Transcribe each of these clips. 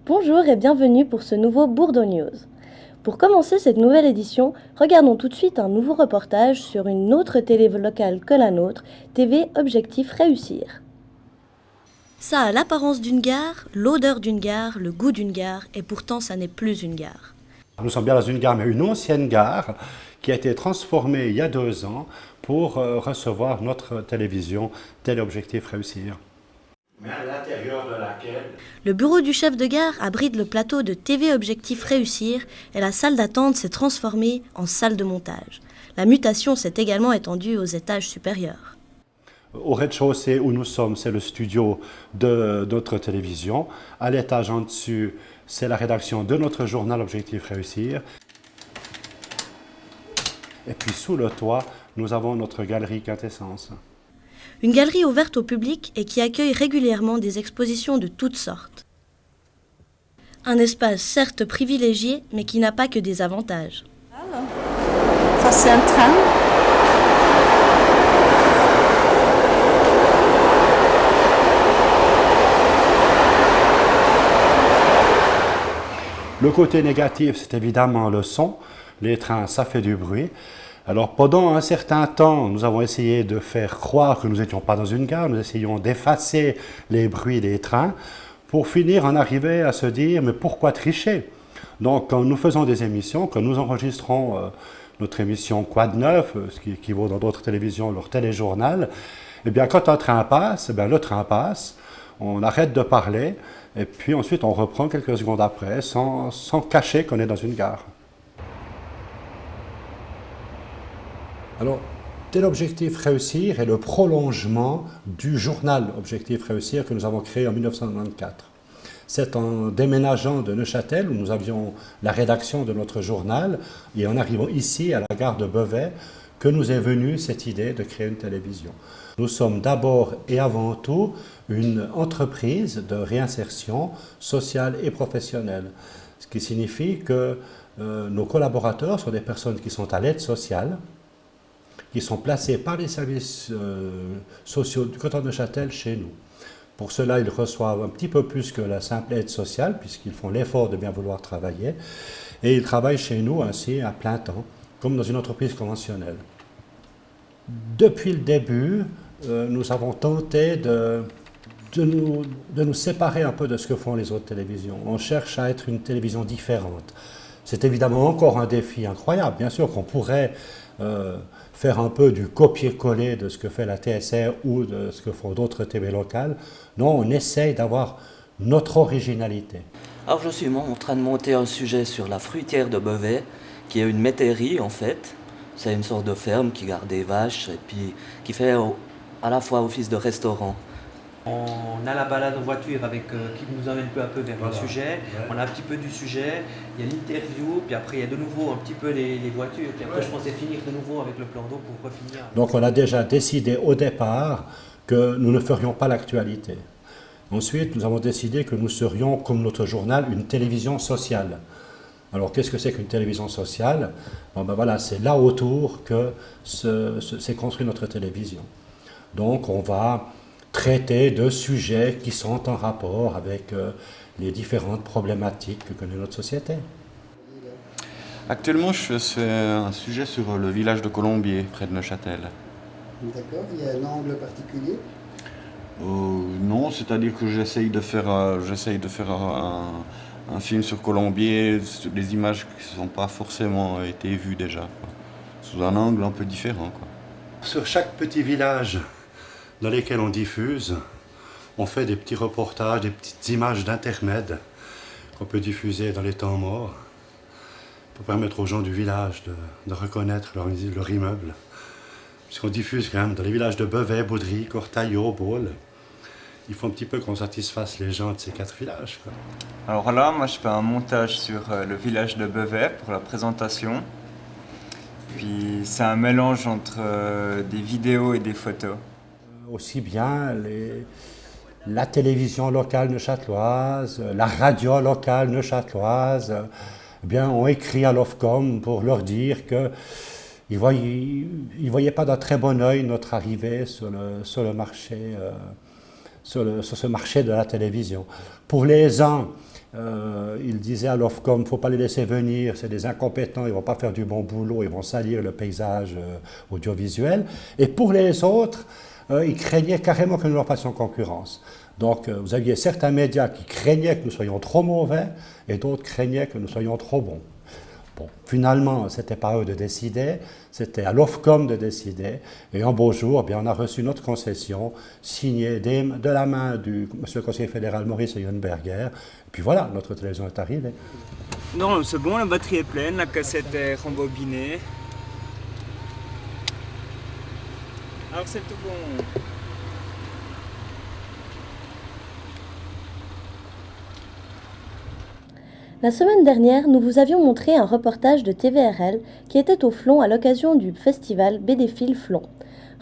Bonjour et bienvenue pour ce nouveau Bourdeau News. Pour commencer cette nouvelle édition, regardons tout de suite un nouveau reportage sur une autre télé locale que la nôtre, TV Objectif Réussir. Ça a l'apparence d'une gare, l'odeur d'une gare, le goût d'une gare, et pourtant ça n'est plus une gare. Nous sommes bien dans une gare, mais une ancienne gare qui a été transformée il y a 2 ans pour recevoir notre télévision Téléobjectif Réussir. Mais à l'intérieur de laquelle... Le bureau du chef de gare abrite le plateau de TV Objectif Réussir et la salle d'attente s'est transformée en salle de montage. La mutation s'est également étendue aux étages supérieurs. Au rez-de-chaussée où nous sommes, c'est le studio de notre télévision. À l'étage en dessus, c'est la rédaction de notre journal Objectif Réussir. Et puis sous le toit, nous avons notre galerie Quintessence. Une galerie ouverte au public et qui accueille régulièrement des expositions de toutes sortes. Un espace certes privilégié, mais qui n'a pas que des avantages. Ça c'est un train. Le côté négatif, c'est évidemment le son. Les trains, ça fait du bruit. Alors pendant un certain temps, nous avons essayé de faire croire que nous n'étions pas dans une gare, nous essayons d'effacer les bruits des trains pour finir en arriver à se dire mais pourquoi tricher? Donc quand nous faisons des émissions, quand nous enregistrons notre émission Quad 9, ce qui équivaut dans d'autres télévisions leur téléjournal, eh bien quand un train passe, eh bien, le train passe, on arrête de parler et puis ensuite on reprend quelques secondes après sans cacher qu'on est dans une gare. Alors, Téléobjectif Réussir est le prolongement du journal Objectif Réussir que nous avons créé en 1994. C'est en déménageant de Neuchâtel, où nous avions la rédaction de notre journal, et en arrivant ici, à la gare de Beauvais, que nous est venue cette idée de créer une télévision. Nous sommes d'abord et avant tout une entreprise de réinsertion sociale et professionnelle, ce qui signifie que nos collaborateurs sont des personnes qui sont à l'aide sociale, qui sont placés par les services sociaux du canton de Neuchâtel chez nous. Pour cela, ils reçoivent un petit peu plus que la simple aide sociale, puisqu'ils font l'effort de bien vouloir travailler, et ils travaillent chez nous ainsi à plein temps, comme dans une entreprise conventionnelle. Depuis le début, nous avons tenté de nous séparer un peu de ce que font les autres télévisions. On cherche à être une télévision différente. C'est évidemment encore un défi incroyable. Bien sûr qu'on pourrait faire un peu du copier-coller de ce que fait la TSR ou de ce que font d'autres TV locales. Non, on essaye d'avoir notre originalité. Alors je suis en train de monter un sujet sur la fruitière de Beauvais, qui est une métairie en fait. C'est une sorte de ferme qui garde des vaches et puis qui fait à la fois office de restaurant. On a la balade en voiture qui nous amène peu à peu vers le sujet. Ouais. On a un petit peu du sujet, il y a l'interview, puis après il y a de nouveau un petit peu les voitures. Puis après je pensais finir de nouveau avec le plan d'eau pour refinir. Donc on a déjà décidé au départ que nous ne ferions pas l'actualité. Ensuite, nous avons décidé que nous serions, comme notre journal, une télévision sociale. Alors qu'est-ce que c'est qu'une télévision sociale? Bon, ben voilà, c'est là autour que s'est construite notre télévision. Donc on va traiter de sujets qui sont en rapport avec les différentes problématiques que connaît notre société. Actuellement, je fais un sujet sur le village de Colombier, près de Neuchâtel. D'accord, il y a un angle particulier? Non, c'est-à-dire que j'essaye de faire un film sur Colombier, des images qui ne sont pas forcément été vues déjà, quoi. Sous un angle un peu différent, quoi. Sur chaque petit village dans lesquels on diffuse, on fait des petits reportages, des petites images d'intermède qu'on peut diffuser dans les temps morts pour permettre aux gens du village de reconnaître leur immeuble. Puisqu'on diffuse quand même dans les villages de Beauvais, Baudry, Cortaillot, Baule. Il faut un petit peu qu'on satisfasse les gens de ces 4 villages, quoi. Alors là, moi je fais un montage sur le village de Beauvais pour la présentation. Puis c'est un mélange entre des vidéos et des photos. Aussi bien la télévision locale neuchâteloise, la radio locale neuchâteloise, eh bien, ont écrit à l'Ofcom pour leur dire qu'ils ne voyaient pas d'un très bon œil notre arrivée sur le marché, sur ce marché de la télévision. Pour les uns, ils disaient à l'Ofcom, il ne faut pas les laisser venir, c'est des incompétents, ils ne vont pas faire du bon boulot, ils vont salir le paysage audiovisuel. Et pour les autres, ils craignaient carrément que nous leur fassions concurrence. Donc vous aviez certains médias qui craignaient que nous soyons trop mauvais et d'autres craignaient que nous soyons trop bons. Bon, finalement, ce n'était pas à eux de décider, c'était à l'Ofcom de décider. Et un beau jour, eh bien, on a reçu notre concession signée de la main du monsieur le conseiller fédéral Maurice Leuenberger. Et puis voilà, notre télévision est arrivée. Non, c'est bon, la batterie est pleine, la cassette est rembobinée. Alors c'est tout bon. La semaine dernière, nous vous avions montré un reportage de TVRL qui était au Flon à l'occasion du festival BDfil Flon.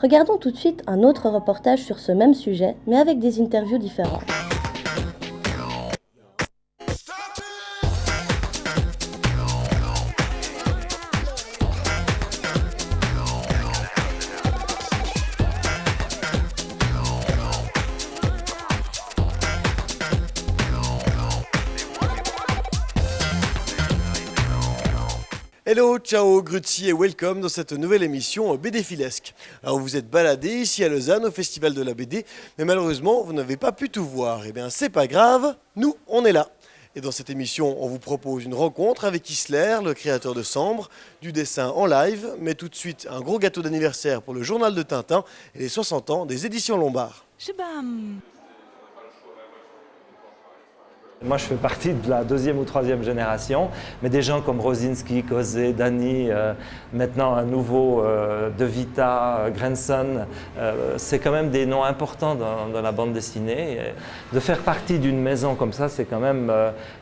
Regardons tout de suite un autre reportage sur ce même sujet, mais avec des interviews différentes. Hello, ciao, Grutzi et welcome dans cette nouvelle émission BDfilesque. Alors vous êtes baladé ici à Lausanne au Festival de la BD, mais malheureusement vous n'avez pas pu tout voir. Eh bien c'est pas grave, nous on est là. Et dans cette émission on vous propose une rencontre avec Isler, le créateur de Sambre, du dessin en live, mais tout de suite un gros gâteau d'anniversaire pour le journal de Tintin et les 60 ans des éditions Lombard. Shabam. Moi, je fais partie de la 2e ou 3e génération, mais des gens comme Rosinski, Cosé, Dany, maintenant un nouveau De Vita, Grenson, c'est quand même des noms importants dans la bande dessinée. Et de faire partie d'une maison comme ça, c'est quand même,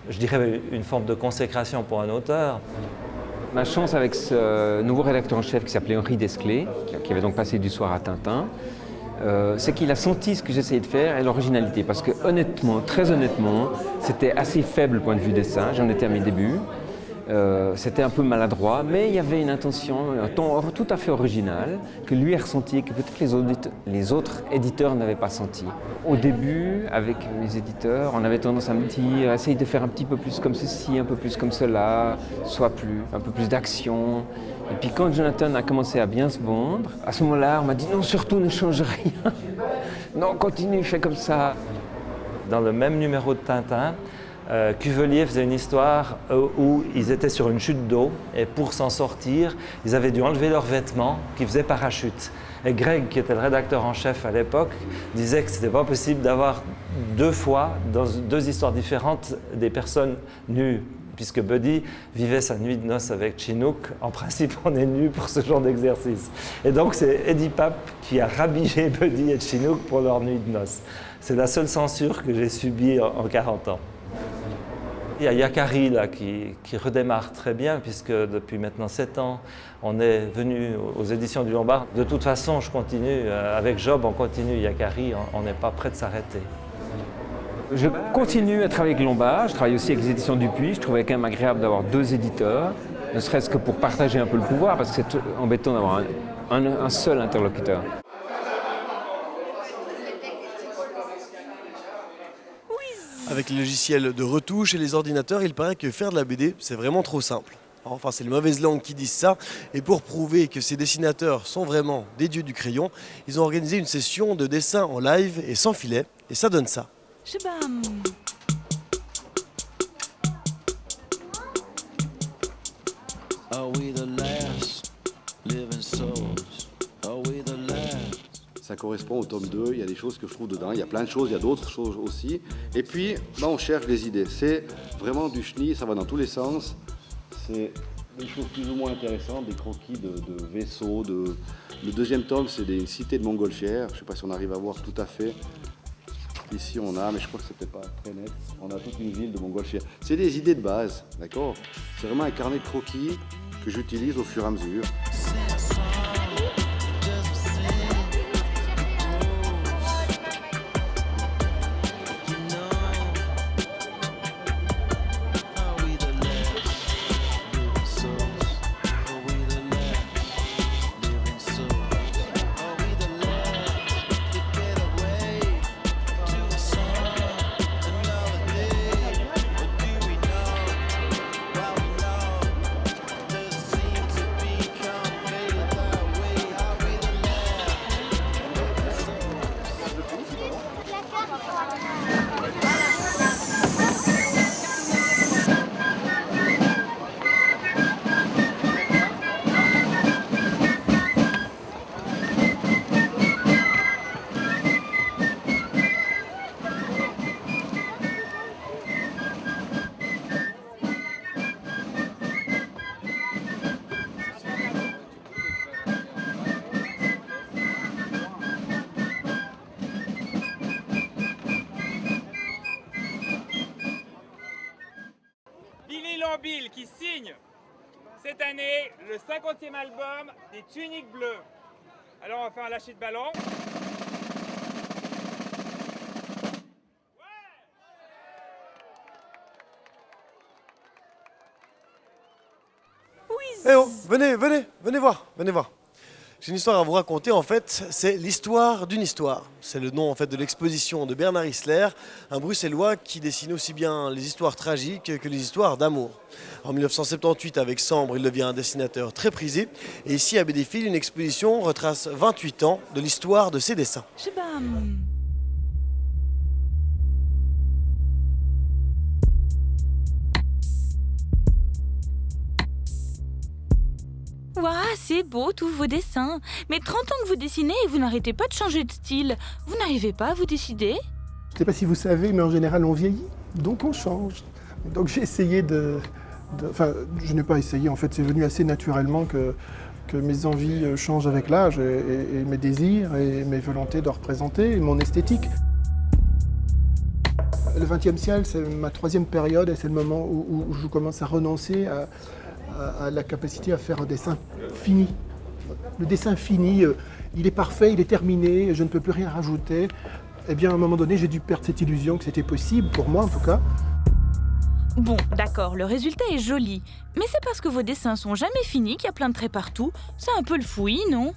je dirais, une forme de consécration pour un auteur. Ma chance avec ce nouveau rédacteur en chef qui s'appelait Henri Desclés, qui avait donc passé du soir à Tintin, c'est qu'il a senti ce que j'essayais de faire et l'originalité. Parce que honnêtement, très honnêtement, c'était assez faible point de vue dessin, j'en étais à mes débuts. C'était un peu maladroit, mais il y avait une intention, un ton tout à fait original, que lui a ressenti et que peut-être les autres éditeurs n'avaient pas senti. Au début, avec mes éditeurs, on avait tendance à me dire, essaye de faire un petit peu plus comme ceci, un peu plus comme cela, un peu plus d'action. Et puis quand Jonathan a commencé à bien se vendre, à ce moment-là, on m'a dit non, surtout ne change rien. Non, continue, fais comme ça. Dans le même numéro de Tintin, Cuvelier faisait une histoire où ils étaient sur une chute d'eau et pour s'en sortir, ils avaient dû enlever leurs vêtements qui faisaient parachute. Et Greg, qui était le rédacteur en chef à l'époque, disait que ce n'était pas possible d'avoir 2 fois, dans 2 histoires différentes, des personnes nues. Puisque Buddy vivait sa nuit de noces avec Chinook, en principe on est nus pour ce genre d'exercice. Et donc c'est Eddie Papp qui a rhabillé Buddy et Chinook pour leur nuit de noces. C'est la seule censure que j'ai subie en 40 ans. Il y a Yakari là, qui redémarre très bien, puisque depuis maintenant 7 ans, on est venu aux éditions du Lombard. De toute façon, je continue, avec Job, on continue Yakari, on n'est pas prêt de s'arrêter. Je continue à travailler avec Lombard, je travaille aussi avec les éditions Dupuis. Je trouvais quand même agréable d'avoir 2 éditeurs, ne serait-ce que pour partager un peu le pouvoir, parce que c'est embêtant d'avoir un seul interlocuteur. Avec les logiciels de retouche et les ordinateurs, il paraît que faire de la BD, c'est vraiment trop simple. Enfin, c'est les mauvaises langues qui disent ça. Et pour prouver que ces dessinateurs sont vraiment des dieux du crayon, ils ont organisé une session de dessin en live et sans filet. Et ça donne ça. Shabam. Ça correspond au tome 2, il y a des choses que je trouve dedans, il y a plein de choses, il y a d'autres choses aussi. Et puis, là, on cherche des idées. C'est vraiment du chenille, ça va dans tous les sens. C'est des choses plus ou moins intéressantes, des croquis de vaisseaux. Le 2e tome, c'est une cité de montgolfières. Je ne sais pas si on arrive à voir tout à fait. Ici, on a, mais je crois que c'était pas très net, on a toute une ville de montgolfières. C'est des idées de base, d'accord? C'est vraiment un carnet de croquis que j'utilise au fur et à mesure. cette année le 50e album des Tuniques Bleues. Alors on va faire un lâcher de ballon. Eh oh, venez voir. J'ai une histoire à vous raconter, en fait, c'est l'histoire d'une histoire. C'est le nom en fait de l'exposition de Bernard Isler, un Bruxellois qui dessine aussi bien les histoires tragiques que les histoires d'amour. En 1978, avec Sambre, il devient un dessinateur très prisé. Et ici, à Bédéfil, une exposition retrace 28 ans de l'histoire de ses dessins. Waouh, c'est beau tous vos dessins. Mais 30 ans que vous dessinez et vous n'arrêtez pas de changer de style. Vous n'arrivez pas à vous décider? Je ne sais pas si vous savez, mais en général on vieillit, donc on change. Donc j'ai essayé Enfin, je n'ai pas essayé, en fait c'est venu assez naturellement que mes envies changent avec l'âge et mes désirs et mes volontés de représenter, et mon esthétique. Le XXe siècle, c'est ma troisième période et c'est le moment où je commence à renoncer à la capacité à faire un dessin fini. Le dessin fini, il est parfait, il est terminé, je ne peux plus rien rajouter. Eh bien, à un moment donné, j'ai dû perdre cette illusion que c'était possible, pour moi en tout cas. Bon, d'accord, le résultat est joli. Mais c'est parce que vos dessins sont jamais finis qu'il y a plein de traits partout. C'est un peu le fouillis, non?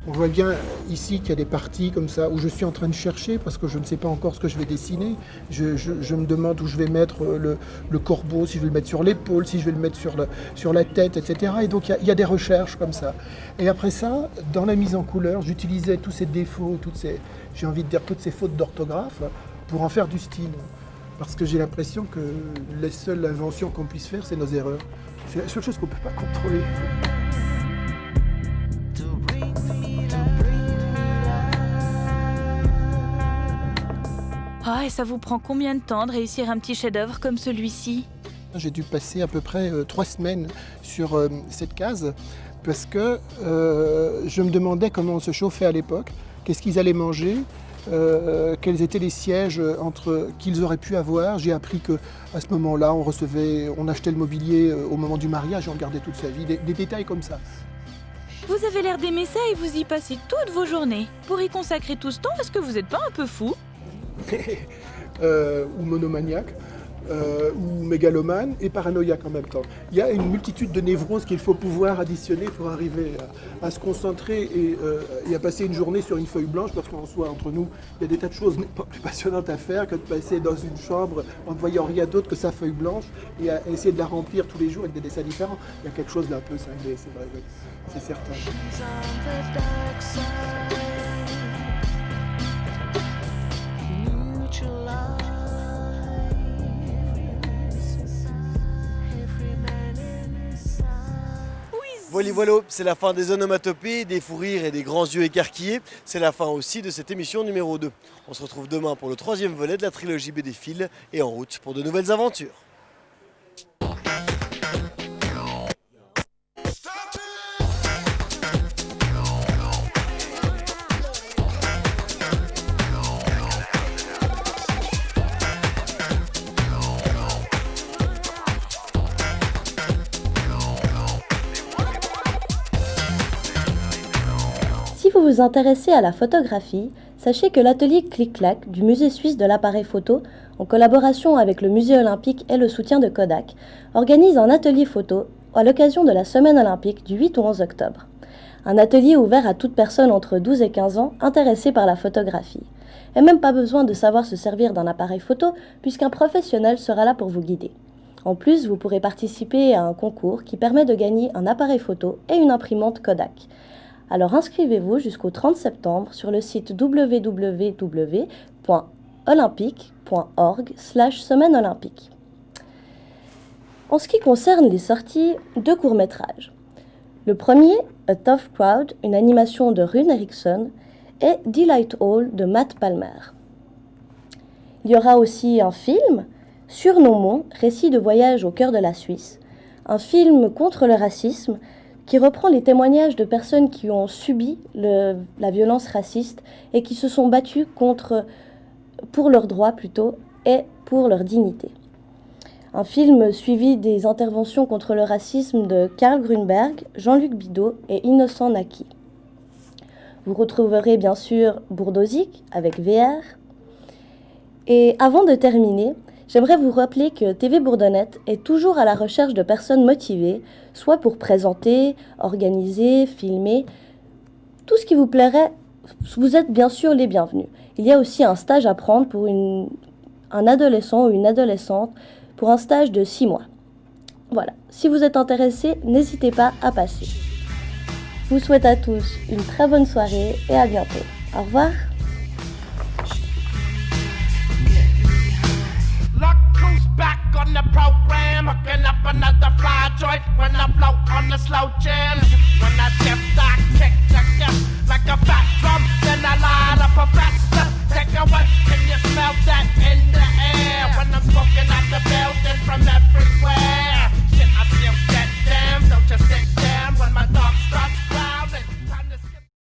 On voit bien ici qu'il y a des parties comme ça où je suis en train de chercher parce que je ne sais pas encore ce que je vais dessiner. Je me demande où je vais mettre le corbeau, si je vais le mettre sur l'épaule, si je vais le mettre sur la tête, etc. Et donc il y a des recherches comme ça. Et après ça, dans la mise en couleur, j'utilisais tous ces défauts, toutes ces fautes d'orthographe pour en faire du style. Parce que j'ai l'impression que la seule invention qu'on puisse faire, c'est nos erreurs. C'est la seule chose qu'on ne peut pas contrôler. Ah, et ça vous prend combien de temps de réussir un petit chef-d'œuvre comme celui-ci? J'ai dû passer à peu près 3 semaines sur cette case parce que je me demandais comment on se chauffait à l'époque, qu'est-ce qu'ils allaient manger, quels étaient les sièges qu'ils auraient pu avoir. J'ai appris qu'à ce moment-là, on achetait le mobilier au moment du mariage et on gardait toute sa vie, des détails comme ça. Vous avez l'air d'aimer ça et vous y passez toutes vos journées. Pour y consacrer tout ce temps, est-ce que vous n'êtes pas un peu fou? Ou monomaniaque, ou mégalomane et paranoïaque en même temps. Il y a une multitude de névroses qu'il faut pouvoir additionner pour arriver à se concentrer et à passer une journée sur une feuille blanche, parce qu'en soi, entre nous, il y a des tas de choses pas plus passionnantes à faire que de passer dans une chambre en ne voyant rien d'autre que sa feuille blanche et à essayer de la remplir tous les jours avec des dessins différents. Il y a quelque chose d'un peu cinglé, c'est vrai, c'est certain. Voilà, c'est la fin des onomatopées, des fous rires et des grands yeux écarquillés. C'est la fin aussi de cette émission numéro 2. On se retrouve demain pour le 3e volet de la trilogie Bédéfil et en route pour de nouvelles aventures. Si vous vous intéressez à la photographie, sachez que l'atelier Clic-Clac du Musée suisse de l'appareil photo, en collaboration avec le Musée olympique et le soutien de Kodak, organise un atelier photo à l'occasion de la Semaine olympique du 8 au 11 octobre. Un atelier ouvert à toute personne entre 12 et 15 ans intéressée par la photographie. Et même pas besoin de savoir se servir d'un appareil photo puisqu'un professionnel sera là pour vous guider. En plus, vous pourrez participer à un concours qui permet de gagner un appareil photo et une imprimante Kodak. Alors inscrivez-vous jusqu'au 30 septembre sur le site www.olympique.org/semaine olympique. En ce qui concerne les sorties, 2 courts-métrages. Le premier, A Tough Crowd, une animation de Rune Eriksson, et Delight Hall de Matt Palmer. Il y aura aussi un film, Sur nos monts, récit de voyage au cœur de la Suisse, un film contre le racisme qui reprend les témoignages de personnes qui ont subi la violence raciste et qui se sont battues pour leurs droits plutôt et pour leur dignité. Un film suivi des interventions contre le racisme de Karl Grünberg, Jean-Luc Bidault et Innocent Naki. Vous retrouverez bien sûr Bourdosic avec VR. Et avant de terminer, j'aimerais vous rappeler que TV Bourdonnette est toujours à la recherche de personnes motivées, soit pour présenter, organiser, filmer. Tout ce qui vous plairait, vous êtes bien sûr les bienvenus. Il y a aussi un stage à prendre pour un adolescent ou une adolescente pour un stage de 6 mois. Voilà, si vous êtes intéressé, n'hésitez pas à passer. Je vous souhaite à tous une très bonne soirée et à bientôt. Au revoir. Back on the program, hooking up another fly joint when I float on the slow jam. When I